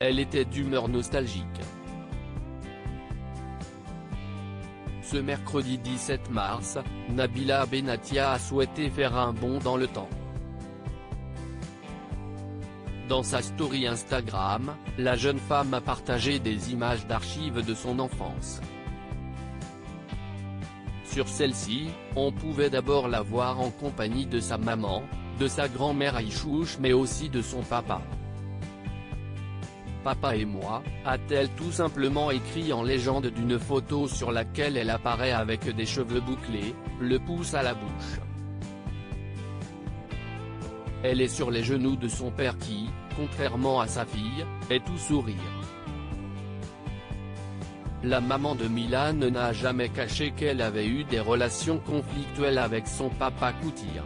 Elle était d'humeur nostalgique. Ce mercredi 17 mars, Nabila Benatia a souhaité faire un bond dans le temps. Dans sa story Instagram, la jeune femme a partagé des images d'archives de son enfance. Sur celle-ci, on pouvait d'abord la voir en compagnie de sa maman, de sa grand-mère Aïchouch mais aussi de son papa. « Papa et moi », a-t-elle tout simplement écrit en légende d'une photo sur laquelle elle apparaît avec des cheveux bouclés, le pouce à la bouche. Elle est sur les genoux de son père qui, contrairement à sa fille, est tout sourire. La maman de Milan n'a jamais caché qu'elle avait eu des relations conflictuelles avec son papa Koutir.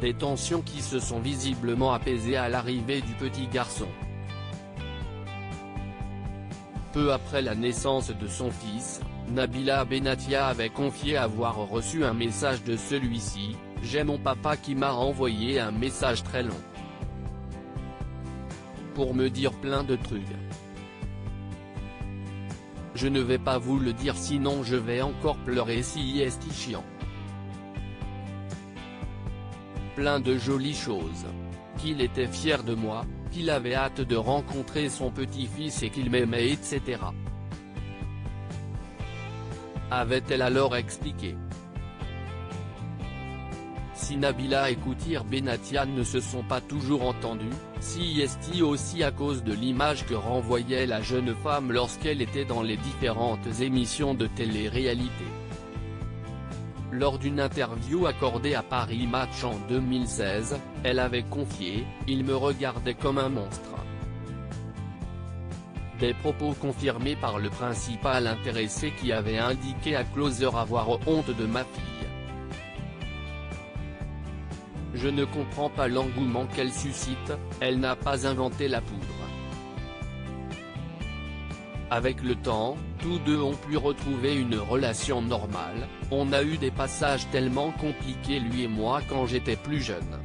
Des tensions qui se sont visiblement apaisées à l'arrivée du petit garçon. Peu après la naissance de son fils, Nabila Benatia avait confié avoir reçu un message de celui-ci: « J'ai mon papa qui m'a envoyé un message très long. Pour me dire plein de trucs. Je ne vais pas vous le dire sinon je vais encore pleurer si est chiant. Plein de jolies choses. Qu'il était fier de moi, qu'il avait hâte de rencontrer son petit-fils et qu'il m'aimait etc. » avait-elle alors expliqué. Si Nabila et Koutir Benatia ne se sont pas toujours entendus, si est aussi à cause de l'image que renvoyait la jeune femme lorsqu'elle était dans les différentes émissions de télé-réalité. Lors d'une interview accordée à Paris Match en 2016, elle avait confié « Il me regardait comme un monstre ». Des propos confirmés par le principal intéressé qui avait indiqué à Closer avoir honte de ma fille. Je ne comprends pas l'engouement qu'elle suscite, elle n'a pas inventé la poudre. Avec le temps, tous deux ont pu retrouver une relation normale, on a eu des passages tellement compliqués lui et moi quand j'étais plus jeune.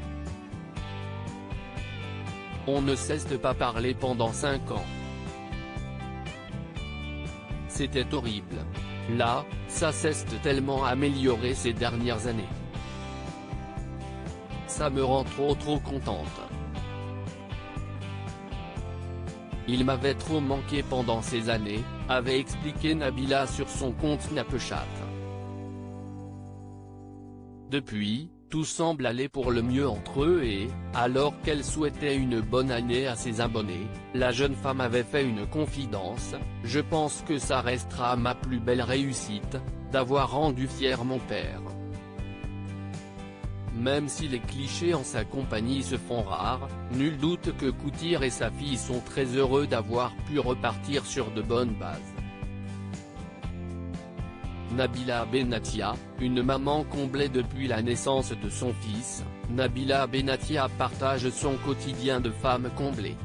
On ne cesse de pas parler pendant 5 ans. C'était horrible. Là, ça s'est tellement amélioré ces dernières années. Ça me rend trop contente. Il m'avait trop manqué pendant ces années, avait expliqué Nabila sur son compte Snapchat. Depuis, tout semble aller pour le mieux entre eux et, alors qu'elle souhaitait une bonne année à ses abonnés, la jeune femme avait fait une confidence: « Je pense que ça restera ma plus belle réussite, d'avoir rendu fier mon père. » Même si les clichés en sa compagnie se font rares, nul doute que Koutir et sa fille sont très heureux d'avoir pu repartir sur de bonnes bases. Nabila Benatia, une maman comblée depuis la naissance de son fils, Nabila Benatia partage son quotidien de femme comblée.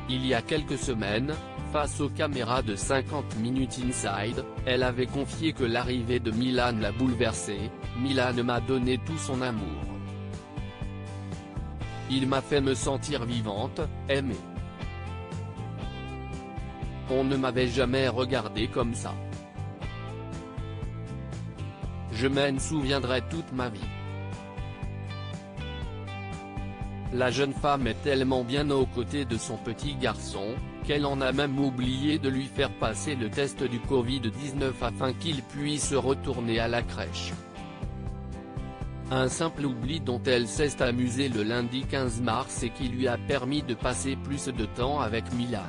Il y a quelques semaines, face aux caméras de 50 Minutes Inside, elle avait confié que l'arrivée de Milan l'a bouleversée. « Milan m'a donné tout son amour. Il m'a fait me sentir vivante, aimée. On ne m'avait jamais regardée comme ça. Je m'en souviendrai toute ma vie. » La jeune femme est tellement bien aux côtés de son petit garçon, qu'elle en a même oublié de lui faire passer le test du Covid-19 afin qu'il puisse retourner à la crèche. Un simple oubli dont elle s'est amusée le lundi 15 mars et qui lui a permis de passer plus de temps avec Milan.